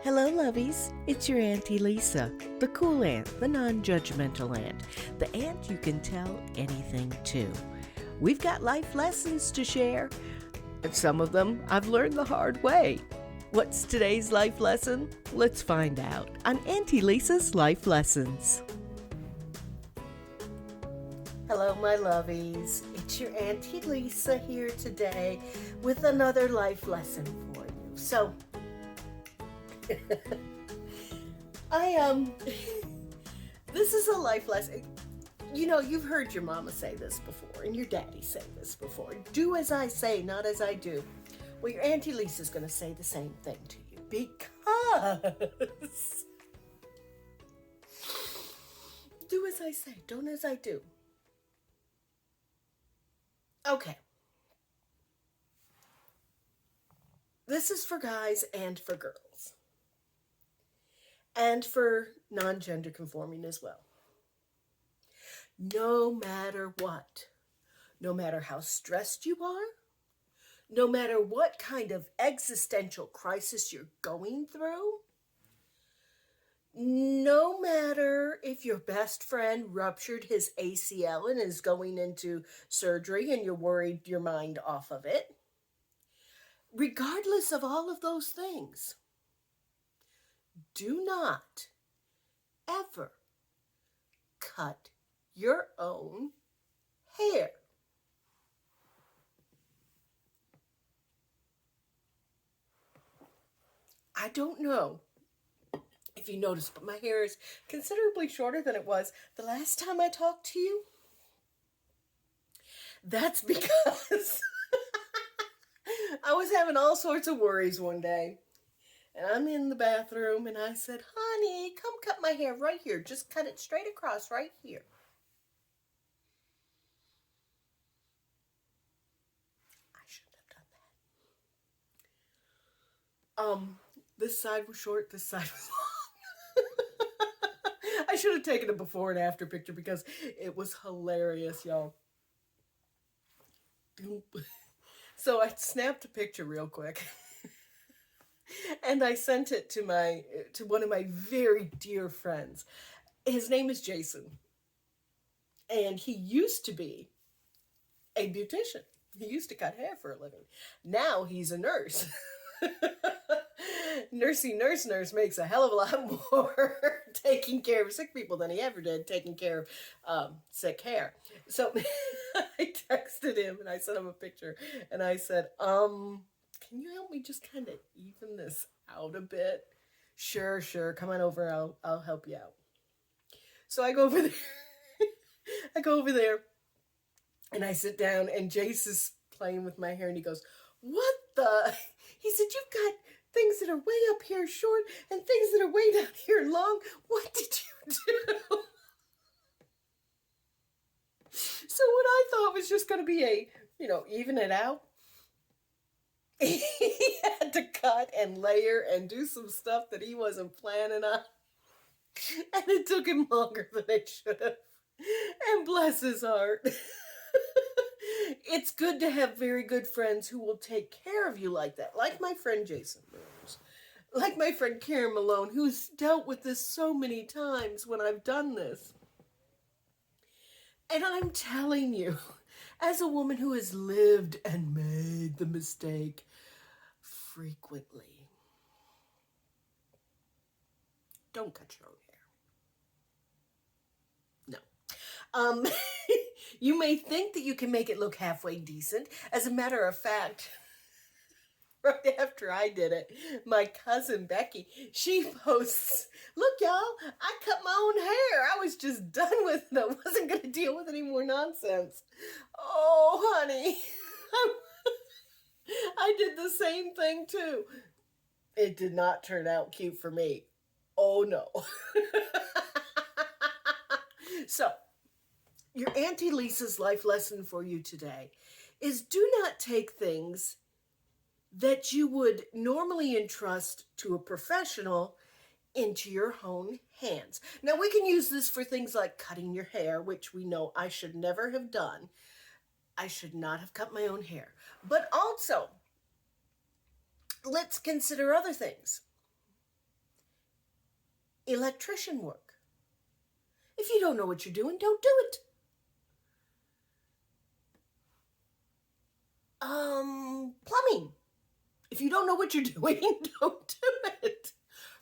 Hello, lovies. It's your Auntie Lisa, the cool aunt, the non-judgmental aunt, the aunt you can tell anything to. We've got life lessons to share, and some of them I've learned the hard way. What's today's life lesson? Let's find out on Auntie Lisa's Life Lessons. Hello, my lovies. It's your Auntie Lisa here today with another life lesson for you. So, this is a life lesson. You know, you've heard your mama say this before and your daddy say this before. Do as I say, not as I do. Well, your Auntie Lisa's going to say the same thing to you because do as I say, don't as I do. Okay. This is for guys and for girls. And for non-gender conforming as well. No matter what, no matter how stressed you are, no matter what kind of existential crisis you're going through, no matter if your best friend ruptured his ACL and is going into surgery and you're worried your mind off of it, regardless of all of those things, do not ever cut your own hair. I don't know if you noticed, but my hair is considerably shorter than it was the last time I talked to you. That's because I was having all sorts of worries one day. And I'm in the bathroom and I said, honey, come cut my hair right here. Just cut it straight across right here. I shouldn't have done that. This side was short, this side was long. I should have taken a before and after picture because it was hilarious, y'all. So I snapped a picture real quick. And I sent it to one of my very dear friends. His name is Jason. And he used to be a beautician. He used to cut hair for a living. Now he's a nurse. Nurse makes a hell of a lot more taking care of sick people than he ever did taking care of sick hair. So I texted him and I sent him a picture and I said, can you help me just kind of even this out a bit? Sure. Come on over. I'll help you out. So I go over there. And I sit down and Jace is playing with my hair and he goes, what the? He said, you've got things that are way up here short and things that are way down here long. What did you do? So what I thought was just going to be even it out. He had to cut and layer and do some stuff that he wasn't planning on. And it took him longer than it should have. And bless his heart. It's good to have very good friends who will take care of you like that. Like my friend Jason Rose. Like my friend Karen Malone, who's dealt with this so many times when I've done this. And I'm telling you, as a woman who has lived and made the mistake frequently, don't cut your own hair. No. You may think that you can make it look halfway decent. As a matter of fact, right after I did it, my cousin Becky, she posts, look y'all, I cut my own hair. I was just done with it. I wasn't going to deal with any more nonsense. Oh, honey, I did the same thing too. It did not turn out cute for me. Oh no. So, your Auntie Lisa's life lesson for you today is do not take things that you would normally entrust to a professional into your own hands. Now, we can use this for things like cutting your hair, which we know I should never have done. I should not have cut my own hair. But also, let's consider other things. electrician work. If you don't know what you're doing, don't do it. Plumbing. If you don't know what you're doing, don't do it.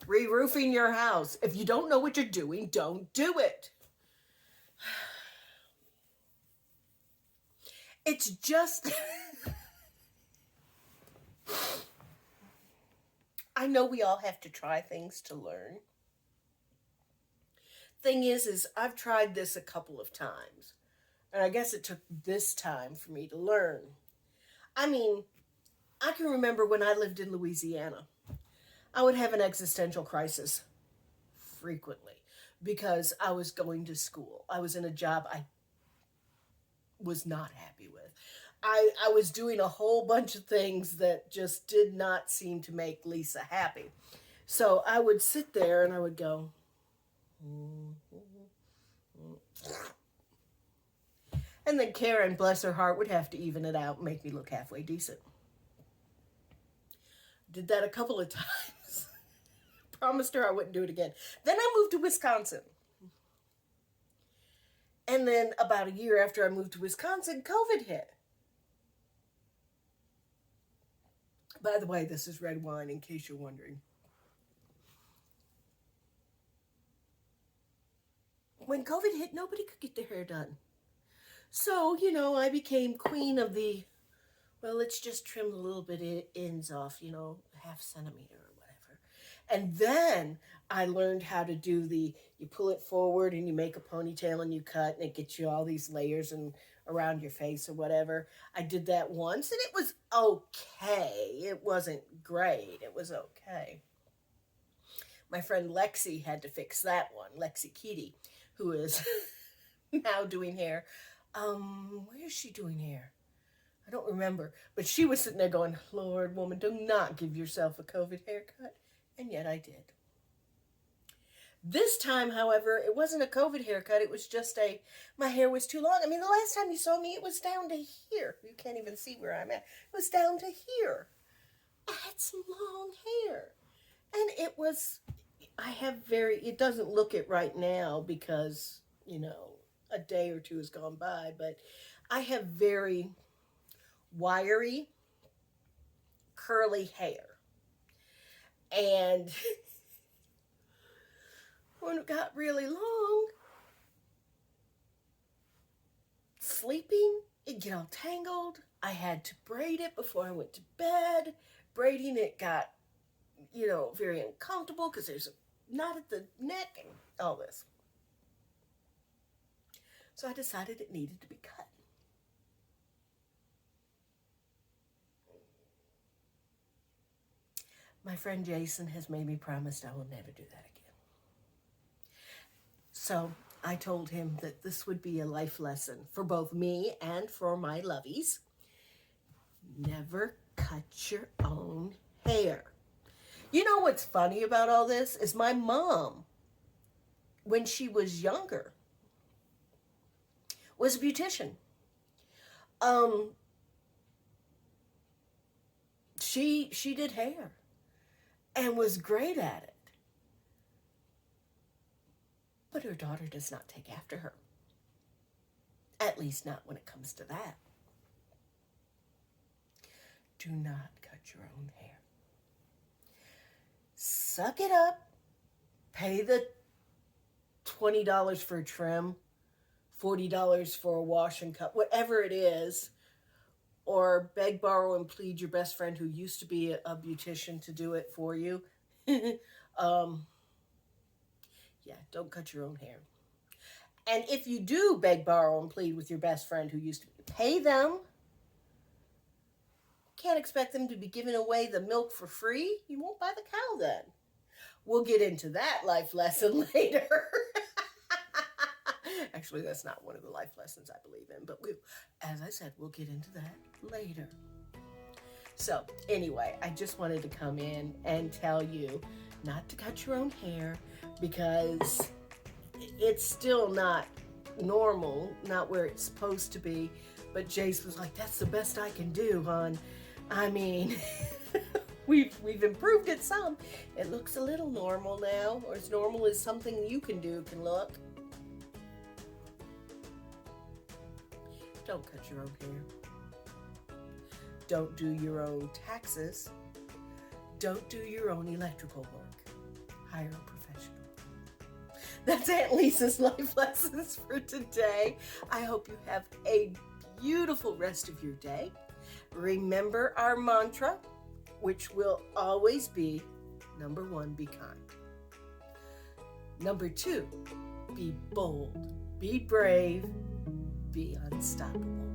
Re-roofing your house. If you don't know what you're doing, don't do it. It's just... I know we all have to try things to learn. Thing is I've tried this a couple of times. And I guess it took this time for me to learn. I mean, I can remember when I lived in Louisiana, I would have an existential crisis frequently because I was going to school. I was in a job I was not happy with. I was doing a whole bunch of things that just did not seem to make Lisa happy. So I would sit there and I would go, and then Karen, bless her heart, would have to even it out and make me look halfway decent. Did that a couple of times. Promised her I wouldn't do it again. Then I moved to Wisconsin. And then about a year after I moved to Wisconsin, COVID hit. By the way, this is red wine in case you're wondering. When COVID hit, nobody could get their hair done. So, I became queen of the, well, let's just trim a little bit of ends off, half centimeter or whatever. And then I learned how to do you pull it forward and you make a ponytail and you cut and it gets you all these layers and around your face or whatever. I did that once and it was okay. It wasn't great. It was okay. My friend Lexi had to fix that one. Lexi Keaty, who is now doing hair. Where is she doing hair? I don't remember. But she was sitting there going, Lord, woman, do not give yourself a COVID haircut. And yet I did. This time, however, it wasn't a COVID haircut. It was just my hair was too long. I mean, the last time you saw me, it was down to here. You can't even see where I'm at. It was down to here. I had some long hair. And it doesn't look it right now because, a day or two has gone by, but I have very wiry, curly hair. And when it got really long, sleeping, it'd get all tangled. I had to braid it before I went to bed. Braiding it got, very uncomfortable because there's a knot at the neck and all this. So I decided it needed to be cut. My friend Jason has made me promise I will never do that again. So I told him that this would be a life lesson for both me and for my lovies. Never cut your own hair. You know what's funny about all this is my mom, when she was younger, was a beautician. She did hair and was great at it. But her daughter does not take after her. At least not when it comes to that. Do not cut your own hair. Suck it up. Pay the $20 for a trim, $40 for a wash and cut, whatever it is, or beg, borrow, and plead your best friend who used to be a beautician to do it for you. Don't cut your own hair. And if you do beg, borrow, and plead with your best friend who used to pay them, can't expect them to be giving away the milk for free. You won't buy the cow then. We'll get into that life lesson later. Actually, that's not one of the life lessons I believe in, but as I said, we'll get into that later. So anyway, I just wanted to come in and tell you not to cut your own hair because it's still not normal, not where it's supposed to be. But Jace was like, that's the best I can do, hon. I mean, we've improved it some. It looks a little normal now, or as normal as something you can do can look. Don't cut your own hair. Don't do your own taxes. Don't do your own electrical work. Hire a professional. That's Aunt Lisa's life lessons for today. I hope you have a beautiful rest of your day. Remember our mantra, which will always be, number 1, be kind. Number 2, be bold, be brave, be unstoppable.